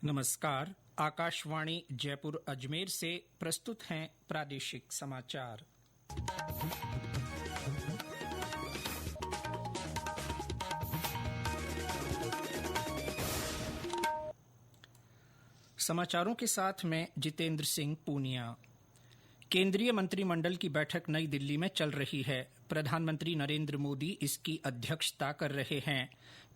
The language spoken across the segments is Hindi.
नमस्कार। आकाशवाणी जयपुर अजमेर से प्रस्तुत हैं प्रादेशिक समाचार। समाचारों के साथ मैं जितेंद्र सिंह पूनिया। केंद्रीय मंत्रिमंडल की बैठक नई दिल्ली में चल रही है। प्रधानमंत्री नरेंद्र मोदी इसकी अध्यक्षता कर रहे हैं।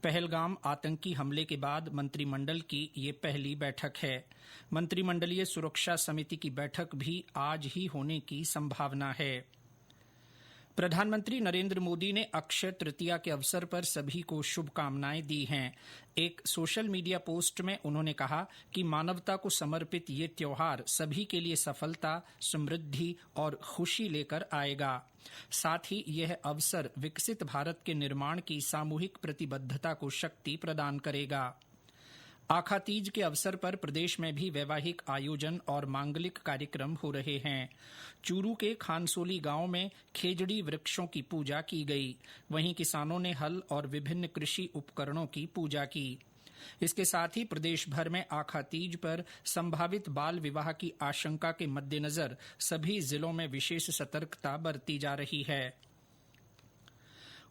पहलगाम आतंकी हमले के बाद मंत्रिमंडल की ये पहली बैठक है। मंत्रिमंडलीय सुरक्षा समिति की बैठक भी आज ही होने की संभावना है। प्रधानमंत्री नरेंद्र मोदी ने अक्षय तृतीया के अवसर पर सभी को शुभकामनाएं दी हैं। एक सोशल मीडिया पोस्ट में उन्होंने कहा कि मानवता को समर्पित ये त्योहार सभी के लिए सफलता, समृद्धि और खुशी लेकर आएगा। साथ ही यह अवसर विकसित भारत के निर्माण की सामूहिक प्रतिबद्धता को शक्ति प्रदान करेगा। आखातीज के अवसर पर प्रदेश में भी वैवाहिक आयोजन और मांगलिक कार्यक्रम हो रहे हैं। चूरू के खानसोली गांव में खेजड़ी वृक्षों की पूजा की गई। वहीं किसानों ने हल और विभिन्न कृषि उपकरणों की पूजा की। इसके साथ ही प्रदेश भर में आखातीज पर संभावित बाल विवाह की आशंका के मद्देनजर सभी जिलों में विशेष सतर्कता बरती जा रही है।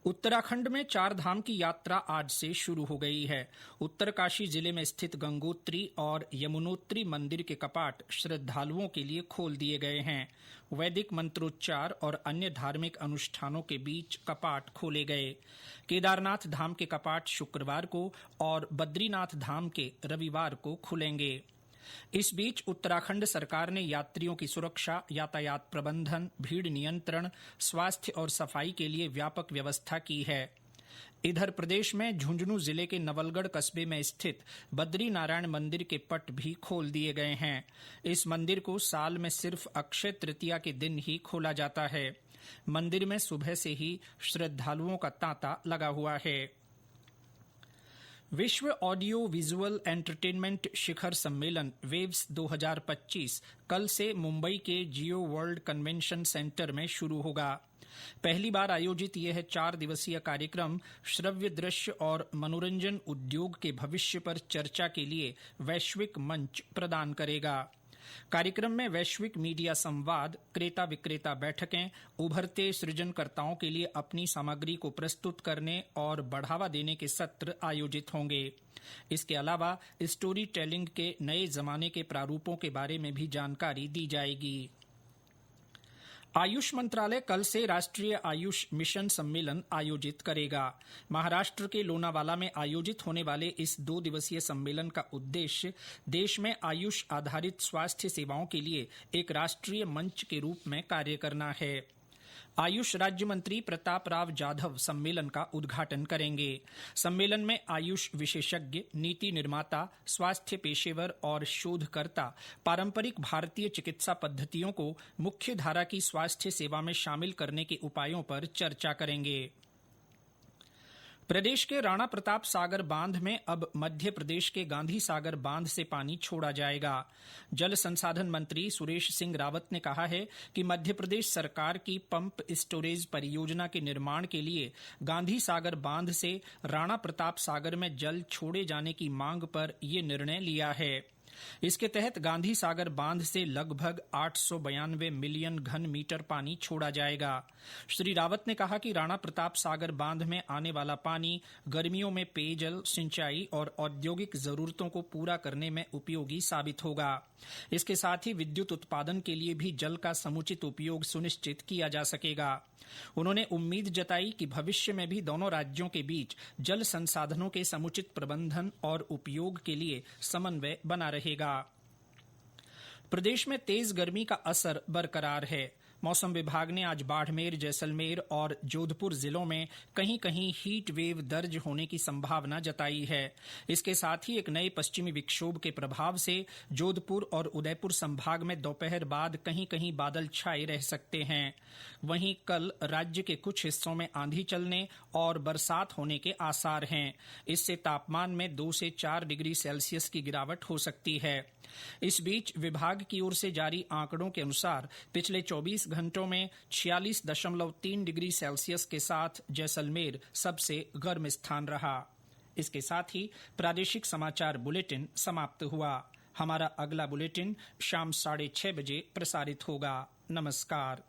उत्तराखंड में चार धाम की यात्रा आज से शुरू हो गई है। उत्तरकाशी जिले में स्थित गंगोत्री और यमुनोत्री मंदिर के कपाट श्रद्धालुओं के लिए खोल दिए गए हैं। वैदिक मंत्रोच्चार और अन्य धार्मिक अनुष्ठानों के बीच कपाट खोले गए। केदारनाथ धाम के कपाट शुक्रवार को और बद्रीनाथ धाम के रविवार को खुलेंगे। इस बीच उत्तराखंड सरकार ने यात्रियों की सुरक्षा, यातायात प्रबंधन, भीड़ नियंत्रण, स्वास्थ्य और सफाई के लिए व्यापक व्यवस्था की है। इधर प्रदेश में झुंझुनू जिले के नवलगढ़ कस्बे में स्थित बद्री नारायण मंदिर के पट भी खोल दिए गए हैं। इस मंदिर को साल में सिर्फ अक्षय तृतीया के दिन ही खोला जाता है। मंदिर में सुबह से ही श्रद्धालुओं का तांता लगा हुआ है। विश्व ऑडियो विजुअल एंटरटेनमेंट शिखर सम्मेलन वेव्स 2025 कल से मुंबई के जियो वर्ल्ड कन्वेंशन सेंटर में शुरू होगा। पहली बार आयोजित यह 4 दिवसीय कार्यक्रम श्रव्य दृश्य और मनोरंजन उद्योग के भविष्य पर चर्चा के लिए वैश्विक मंच प्रदान करेगा। कार्यक्रम में वैश्विक मीडिया संवाद, क्रेता विक्रेता बैठकें, उभरते सृजनकर्ताओं के लिए अपनी सामग्री को प्रस्तुत करने और बढ़ावा देने के सत्र आयोजित होंगे। इसके अलावा स्टोरी टेलिंग के नए जमाने के प्रारूपों के बारे में भी जानकारी दी जाएगी। आयुष मंत्रालय कल से राष्ट्रीय आयुष मिशन सम्मेलन आयोजित करेगा। महाराष्ट्र के लोनावाला में आयोजित होने वाले इस 2 दिवसीय सम्मेलन का उद्देश्य देश में आयुष आधारित स्वास्थ्य सेवाओं के लिए एक राष्ट्रीय मंच के रूप में कार्य करना है। आयुष राज्य मंत्री प्रताप राव जाधव सम्मेलन का उद्घाटन करेंगे। सम्मेलन में आयुष विशेषज्ञ, नीति निर्माता, स्वास्थ्य पेशेवर और शोधकर्ता पारंपरिक भारतीय चिकित्सा पद्धतियों को मुख्य धारा की स्वास्थ्य सेवा में शामिल करने के उपायों पर चर्चा करेंगे। प्रदेश के राणा प्रताप सागर बांध में अब मध्य प्रदेश के गांधी सागर बांध से पानी छोड़ा जाएगा। जल संसाधन मंत्री सुरेश सिंह रावत ने कहा है कि मध्य प्रदेश सरकार की पंप स्टोरेज परियोजना के निर्माण के लिए गांधी सागर बांध से राणा प्रताप सागर में जल छोड़े जाने की मांग पर ये निर्णय लिया है। इसके तहत गांधी सागर बांध से लगभग 892 मिलियन घन मीटर पानी छोड़ा जाएगा। श्री रावत ने कहा कि राणा प्रताप सागर बांध में आने वाला पानी गर्मियों में पेयजल, सिंचाई और औद्योगिक जरूरतों को पूरा करने में उपयोगी साबित होगा। इसके साथ ही विद्युत उत्पादन के लिए भी जल का समुचित उपयोग सुनिश्चित किया जा सकेगा। उन्होंने उम्मीद जताई कि भविष्य में भी दोनों राज्यों के बीच जल संसाधनों के समुचित प्रबंधन और उपयोग के लिए समन्वय बना रहेगा। प्रदेश में तेज गर्मी का असर बरकरार है। मौसम विभाग ने आज बाड़मेर, जैसलमेर और जोधपुर जिलों में कहीं कहीं हीट वेव दर्ज होने की संभावना जताई है। इसके साथ ही एक नए पश्चिमी विक्षोभ के प्रभाव से जोधपुर और उदयपुर संभाग में दोपहर बाद कहीं कहीं बादल छाए रह सकते हैं। वहीं कल राज्य के कुछ हिस्सों में आंधी चलने और बरसात होने के आसार हैं। इससे तापमान में 2 से 4 डिग्री सेल्सियस की गिरावट हो सकती है। इस बीच विभाग की ओर से जारी आंकड़ों के अनुसार पिछले 24 घंटों में 46.3 डिग्री सेल्सियस के साथ जैसलमेर सबसे गर्म स्थान रहा। इसके साथ ही प्रादेशिक समाचार बुलेटिन समाप्त हुआ। हमारा अगला बुलेटिन शाम 6:30 बजे प्रसारित होगा। नमस्कार।